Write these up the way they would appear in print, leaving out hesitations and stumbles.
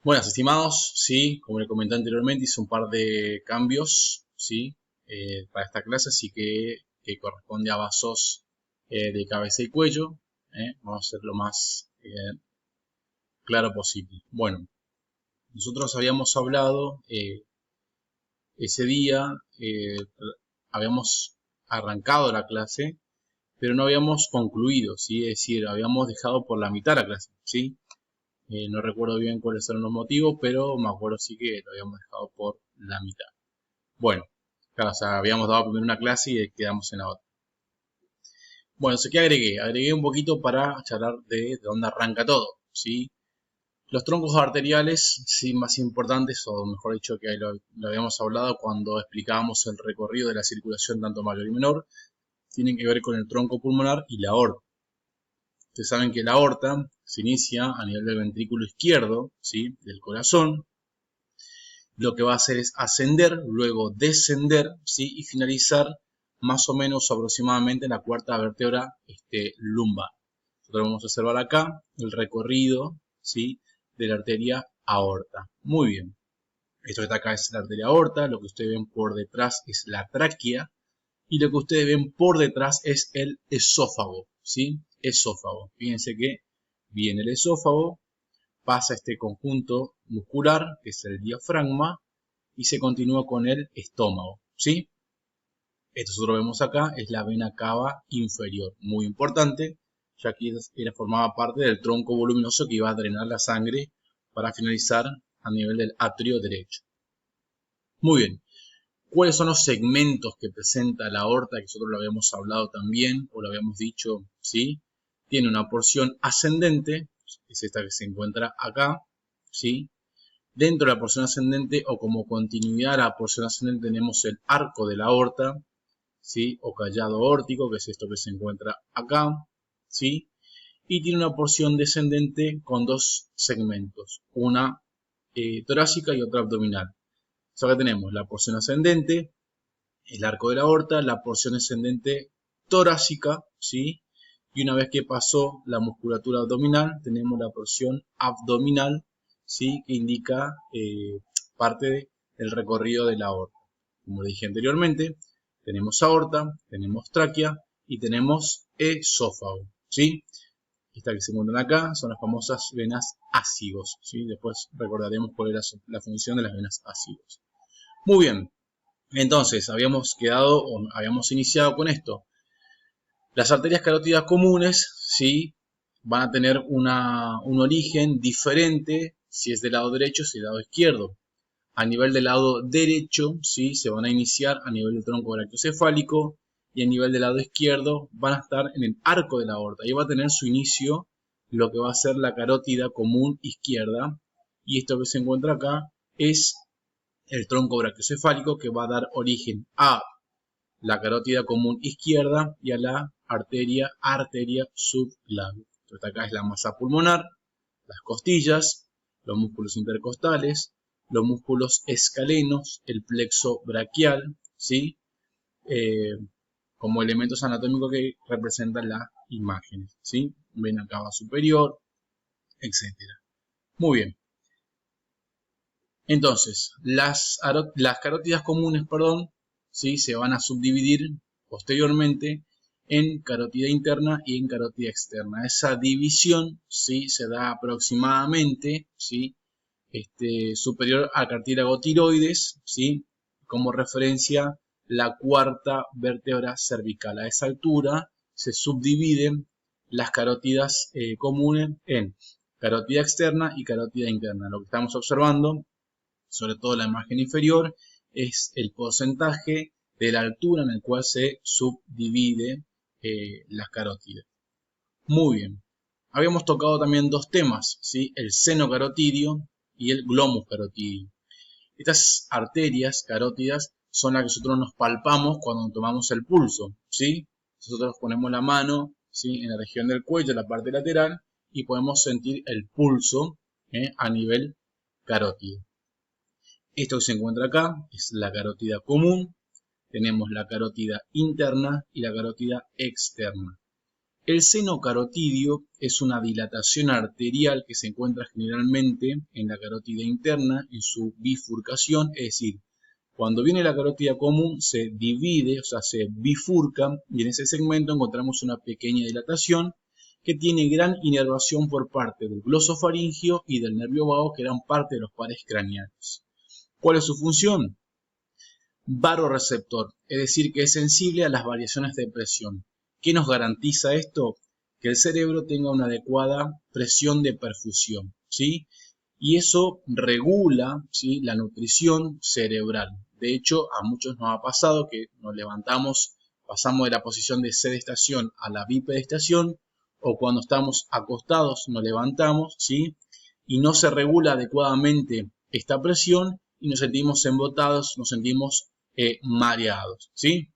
Buenas, estimados, sí, como le comenté anteriormente, hice un par de cambios, sí, para esta clase, así que corresponde a vasos de cabeza y cuello. Vamos a hacer lo más claro posible. Bueno, nosotros habíamos hablado ese día, habíamos arrancado la clase, pero no habíamos concluido, sí, es decir, habíamos dejado por la mitad la clase, sí. No recuerdo bien cuáles eran los motivos, pero me acuerdo sí que lo habíamos dejado por la mitad. Bueno, claro, o sea, habíamos dado primero una clase y quedamos en la otra. Bueno, sé que agregué un poquito para charlar de dónde arranca todo, ¿sí? Los troncos arteriales, sí, más importantes, o mejor dicho, que ahí lo habíamos hablado cuando explicábamos el recorrido de la circulación tanto mayor y menor, tienen que ver con el tronco pulmonar y la aorta. Ustedes saben que la aorta se inicia a nivel del ventrículo izquierdo, ¿sí? Del corazón. Lo que va a hacer es ascender, luego descender, ¿sí? Y finalizar más o menos aproximadamente en la cuarta vértebra lumbar. Nosotros vamos a observar acá el recorrido, ¿sí? De la arteria aorta. Muy bien. Esto que está acá es la arteria aorta, lo que ustedes ven por detrás es la tráquea y lo que ustedes ven por detrás es el esófago, ¿sí? Esófago. Fíjense que viene el esófago, pasa este conjunto muscular, que es el diafragma, y se continúa con el estómago, ¿sí? Esto nosotros vemos acá, es la vena cava inferior, muy importante, ya que formaba parte del tronco voluminoso que iba a drenar la sangre para finalizar a nivel del atrio derecho. Muy bien, ¿cuáles son los segmentos que presenta la aorta? Que nosotros lo habíamos hablado también, o lo habíamos dicho, ¿sí? Tiene una porción ascendente, que es esta que se encuentra acá, ¿sí? Dentro de la porción ascendente o como continuidad a la porción ascendente tenemos el arco de la aorta, ¿sí? O callado aórtico, que es esto que se encuentra acá, ¿sí? Y tiene una porción descendente con dos segmentos, una torácica y otra abdominal. O sea, acá tenemos la porción ascendente, el arco de la aorta, la porción descendente torácica, ¿sí? Y una vez que pasó la musculatura abdominal, tenemos la porción abdominal, ¿sí? Que indica parte del recorrido de la aorta. Como dije anteriormente, tenemos aorta, tenemos tráquea y tenemos esófago, ¿sí? Estas que se encuentran acá son las famosas venas ácigos, ¿sí? Después recordaremos cuál era la función de las venas ácigos. Muy bien, entonces habíamos quedado o habíamos iniciado con esto. Las arterias carótidas comunes, ¿sí? Van a tener un origen diferente si es del lado derecho o si es del lado izquierdo. A nivel del lado derecho, ¿sí? Se van a iniciar a nivel del tronco brachiocefálico y a nivel del lado izquierdo van a estar en el arco de la aorta. Ahí va a tener su inicio lo que va a ser la carótida común izquierda. Y esto que se encuentra acá es el tronco brachiocefálico que va a dar origen a la carótida común izquierda y a la arteria subclavia. Entonces acá es la masa pulmonar, las costillas, los músculos intercostales, los músculos escalenos, el plexo braquial, ¿sí? Eh, como elementos anatómicos que representan las imágenes, ¿sí? Vena cava superior, etcétera. Muy bien. Entonces, las carótidas comunes, perdón, ¿sí? Se van a subdividir posteriormente en carótida interna y en carótida externa. Esa división, ¿sí? Se da aproximadamente, ¿sí? Superior al cartílago tiroides, ¿sí? Como referencia, la cuarta vértebra cervical. A esa altura se subdividen las carótidas comunes en carótida externa y carótida interna. Lo que estamos observando, sobre todo la imagen inferior, es el porcentaje de la altura en el cual se subdivide las carótidas. Muy bien. Habíamos tocado también dos temas, ¿sí? El seno carotidio y el glomus carotidio. Estas arterias carótidas son las que nosotros nos palpamos cuando tomamos el pulso, ¿sí? Nosotros ponemos la mano, ¿sí? En la región del cuello, en la parte lateral, y podemos sentir el pulso a nivel carótido. Esto que se encuentra acá es la carótida común, tenemos la carótida interna y la carótida externa. El seno carotidio es una dilatación arterial que se encuentra generalmente en la carótida interna en su bifurcación, es decir, cuando viene la carótida común se divide, o sea, se bifurca y en ese segmento encontramos una pequeña dilatación que tiene gran inervación por parte del glosofaringio y del nervio vago que eran parte de los pares craneales. ¿Cuál es su función? Baroreceptor, es decir, que es sensible a las variaciones de presión. ¿Qué nos garantiza esto? Que el cerebro tenga una adecuada presión de perfusión, ¿sí? Y eso regula, ¿sí?, la nutrición cerebral. De hecho, a muchos nos ha pasado que nos levantamos, pasamos de la posición de sedestación a la bipedestación, o cuando estamos acostados nos levantamos, ¿sí?, y no se regula adecuadamente esta presión y nos sentimos embotados, nos sentimos mareados, ¿sí?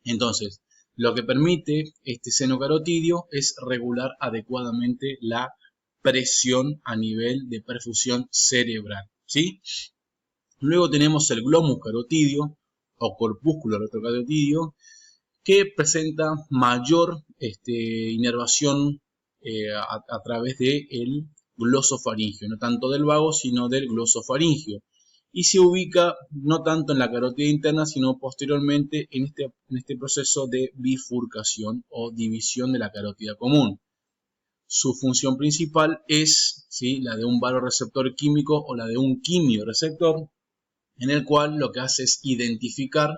Entonces, lo que permite este seno carotidio es regular adecuadamente la presión a nivel de perfusión cerebral, ¿sí? Luego tenemos el glomus carotidio o corpúsculo retrocarotidio que presenta mayor inervación a través del glosofaringio, no tanto del vago sino del glosofaringio, y se ubica no tanto en la carótida interna sino posteriormente en este proceso de bifurcación o división de la carótida común. Su función principal es, ¿sí?, la de un baroreceptor químico o la de un quimioreceptor, en el cual lo que hace es identificar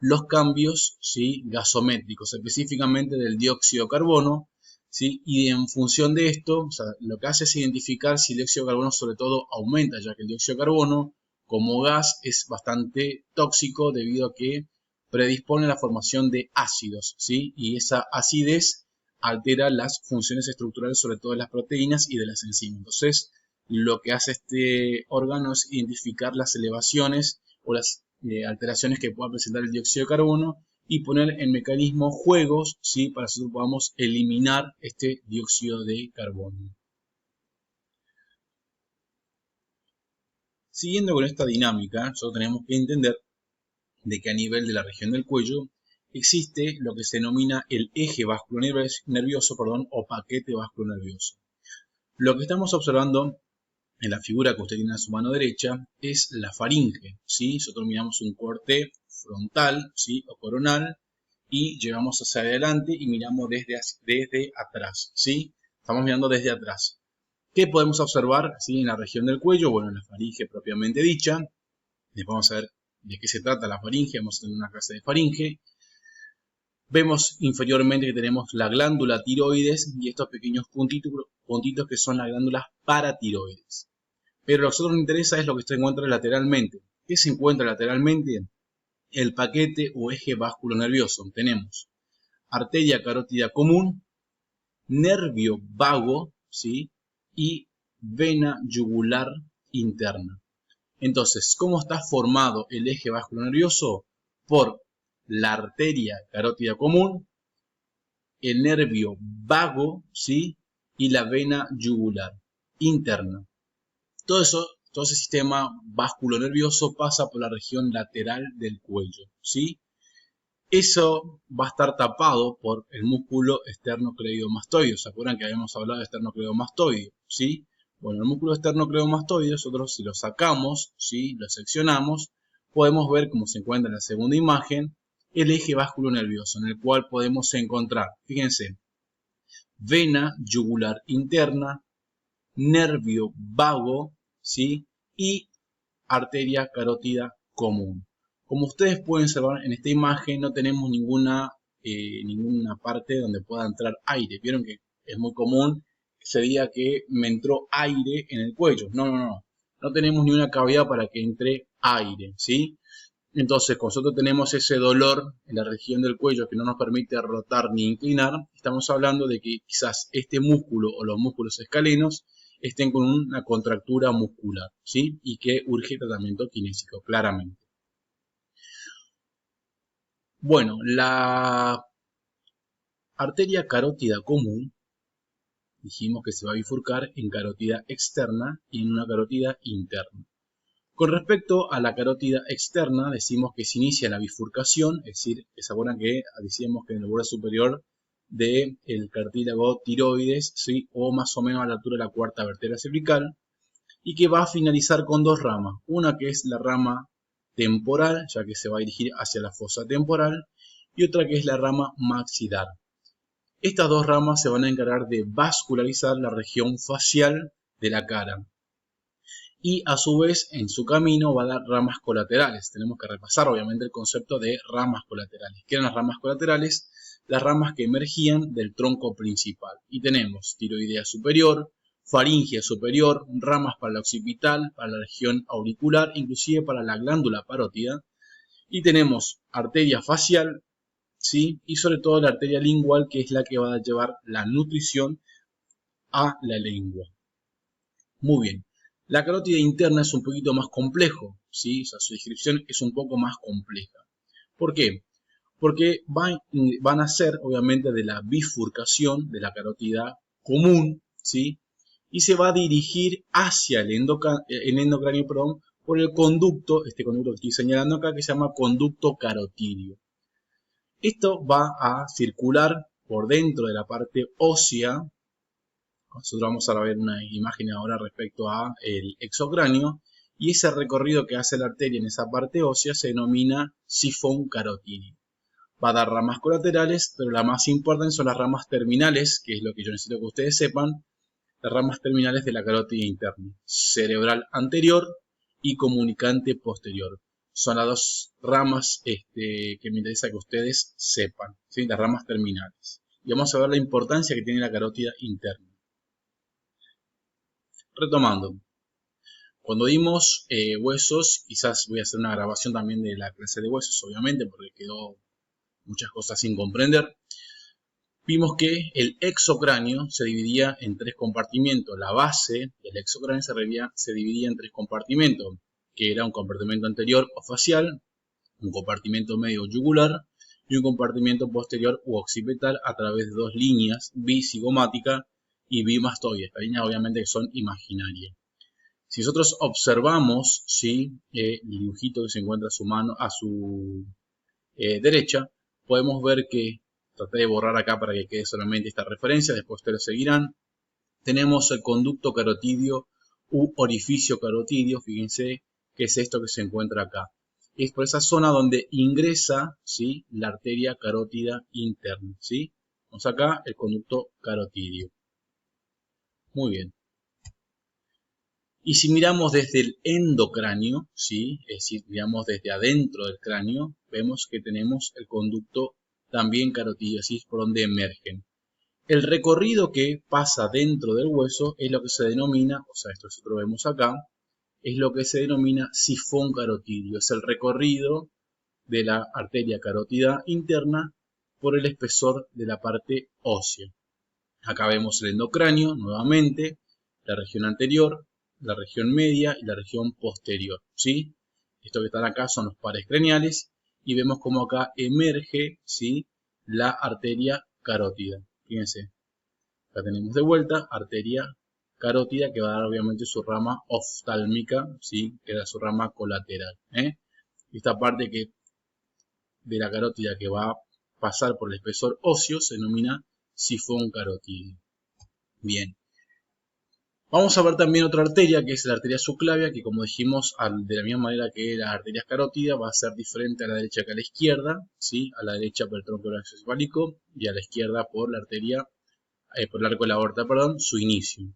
los cambios, ¿sí?, gasométricos, específicamente del dióxido de carbono, ¿sí?, y en función de esto, o sea, lo que hace es identificar si el dióxido de carbono sobre todo aumenta, ya que el dióxido de carbono como gas es bastante tóxico debido a que predispone a la formación de ácidos, ¿sí?, y esa acidez altera las funciones estructurales, sobre todo de las proteínas y de las enzimas. Entonces, lo que hace este órgano es identificar las elevaciones o las alteraciones que pueda presentar el dióxido de carbono y poner en mecanismo juegos, ¿sí?, para que nosotros podamos eliminar este dióxido de carbono. Siguiendo con esta dinámica, nosotros tenemos que entender de que a nivel de la región del cuello existe lo que se denomina el eje vasculonervioso, o paquete vasculonervioso. Lo que estamos observando en la figura que usted tiene a su mano derecha es la faringe, ¿sí? Nosotros miramos un corte frontal, ¿sí?, o coronal, y llevamos hacia adelante y miramos desde atrás, ¿sí? Estamos mirando desde atrás. ¿Qué podemos observar, ¿sí?, en la región del cuello? Bueno, en la faringe propiamente dicha. Después vamos a ver de qué se trata la faringe, vamos a tener una clase de faringe. Vemos inferiormente que tenemos la glándula tiroides y estos pequeños puntitos que son las glándulas paratiroides. Pero lo que a nosotros nos interesa es lo que se encuentra lateralmente. ¿Qué se encuentra lateralmente? El paquete o eje vasculonervioso. Tenemos arteria carótida común, nervio vago, ¿sí?, y vena yugular interna. Entonces, ¿cómo está formado el eje vasculonervioso? Por la arteria carótida común, el nervio vago, ¿sí?, y la vena yugular interna. Todo ese sistema vasculonervioso pasa por la región lateral del cuello, ¿sí? Eso va a estar tapado por el músculo esternocleidomastoideo. ¿Se acuerdan que habíamos hablado de esternocleidomastoideo? ¿Sí? Bueno, el músculo esternocleidomastoideo, nosotros si lo sacamos, ¿sí?, lo seccionamos, podemos ver, como se encuentra en la segunda imagen, el eje vasculonervioso, en el cual podemos encontrar, fíjense, vena yugular interna, nervio vago, ¿sí?, y arteria carótida común. Como ustedes pueden observar en esta imagen, no tenemos ninguna parte donde pueda entrar aire. Vieron que es muy común que se diga que me entró aire en el cuello. No. No tenemos ni una cavidad para que entre aire, ¿sí? Entonces, cuando nosotros tenemos ese dolor en la región del cuello que no nos permite rotar ni inclinar, estamos hablando de que quizás este músculo o los músculos escalenos estén con una contractura muscular, ¿sí?, y que urge tratamiento kinésico, claramente. Bueno, la arteria carótida común, dijimos que se va a bifurcar en carótida externa y en una carótida interna. Con respecto a la carótida externa, decimos que se inicia la bifurcación, es decir, que se acuerdan que decíamos que en el borde superior del cartílago tiroides, ¿sí? O más o menos a la altura de la cuarta vértebra cervical, y que va a finalizar con dos ramas. Una que es la rama temporal, ya que se va a dirigir hacia la fosa temporal, y otra que es la rama maxilar. Estas dos ramas se van a encargar de vascularizar la región facial de la cara. Y a su vez en su camino va a dar ramas colaterales. Tenemos que repasar obviamente el concepto de ramas colaterales. ¿Qué eran las ramas colaterales? Las ramas que emergían del tronco principal. Y tenemos tiroidea superior, faringe superior, ramas para la occipital, para la región auricular, inclusive para la glándula parótida. Y tenemos arteria facial, ¿sí? Y sobre todo la arteria lingual, que es la que va a llevar la nutrición a la lengua. Muy bien. La carótida interna es un poquito más complejo, ¿sí? O sea, su descripción es un poco más compleja. ¿Por qué? Porque van a ser, obviamente, de la bifurcación de la carótida común, ¿sí? Y se va a dirigir hacia el endocráneo, perdón, por el conducto, este conducto que estoy señalando acá, que se llama conducto carotidio. Esto va a circular por dentro de la parte ósea. Nosotros vamos a ver una imagen ahora respecto a el exocráneo, y ese recorrido que hace la arteria en esa parte ósea se denomina sifón carotídeo. Va a dar ramas colaterales, pero las más importantes son las ramas terminales, que es lo que yo necesito que ustedes sepan, las ramas terminales de la carótida interna, cerebral anterior y comunicante posterior. Son las dos ramas que me interesa que ustedes sepan, ¿sí? Las ramas terminales. Y vamos a ver la importancia que tiene la carótida interna. Retomando, cuando dimos huesos, quizás voy a hacer una grabación también de la clase de huesos, obviamente, porque quedó muchas cosas sin comprender. Vimos que el exocráneo se dividía en tres compartimentos. La base del exocráneo se dividía en tres compartimentos, que era un compartimento anterior o facial, un compartimento medio yugular y un compartimento posterior u occipital a través de dos líneas, bicigomática y bimastoide. Estas líneas obviamente que son imaginarias. Si nosotros observamos, ¿sí? El dibujito que se encuentra a su derecha, podemos ver que, traté de borrar acá para que quede solamente esta referencia, después ustedes lo seguirán. Tenemos el conducto carotidio u orificio carotidio, fíjense que es esto que se encuentra acá. Es por esa zona donde ingresa, ¿sí? La arteria carótida interna, ¿sí? Vamos acá, el conducto carotidio. Muy bien. Y si miramos desde el endocráneo, ¿sí? Es decir, miramos desde adentro del cráneo, vemos que tenemos el conducto también carotidio, así es por donde emergen. El recorrido que pasa dentro del hueso es lo que se denomina, o sea, esto nosotros vemos acá, es lo que se denomina sifón carotidio. Es el recorrido de la arteria carótida interna por el espesor de la parte ósea. Acá vemos el endocráneo nuevamente, la región anterior, la región media y la región posterior, ¿sí? Esto que están acá son los pares craneales y vemos como acá emerge, ¿sí? La arteria carótida. Fíjense, acá tenemos de vuelta arteria carótida que va a dar obviamente su rama oftálmica, ¿sí? Que da su rama colateral, Esta parte de la carótida que va a pasar por el espesor óseo se denomina sifón carotidio. Bien. Vamos a ver también otra arteria, que es la arteria subclavia, que como dijimos, de la misma manera que las arterias carótidas, va a ser diferente a la derecha que a la izquierda, ¿sí? A la derecha por el tronco cefálico y a la izquierda por la arteria, por el arco de la aorta, perdón, su inicio.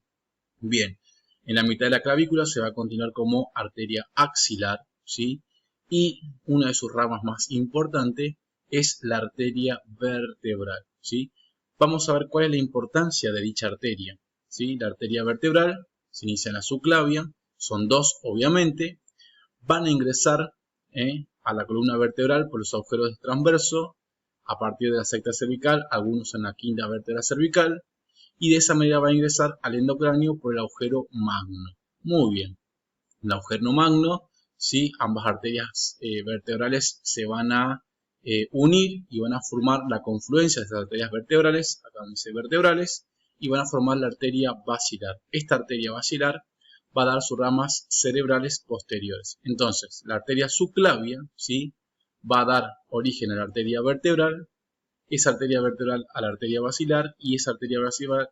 Bien, en la mitad de la clavícula se va a continuar como arteria axilar, ¿sí? Y una de sus ramas más importantes es la arteria vertebral, ¿sí? Vamos a ver cuál es la importancia de dicha arteria, ¿sí? La arteria vertebral se inicia en la subclavia, son dos obviamente, van a ingresar a la columna vertebral por los agujeros transversos a partir de la secta cervical, algunos en la quinta vértebra cervical, y de esa manera va a ingresar al endocráneo por el agujero magno. Muy bien, el agujero magno, ¿sí? Ambas arterias vertebrales se van a unir y van a formar la confluencia de estas arterias vertebrales, acá dice vertebrales, y van a formar la arteria basilar. Esta arteria basilar va a dar sus ramas cerebrales posteriores. Entonces, la arteria subclavia, ¿sí? Va a dar origen a la arteria vertebral, esa arteria vertebral a la arteria basilar y esa arteria basilar,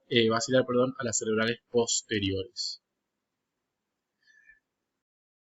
a las cerebrales posteriores.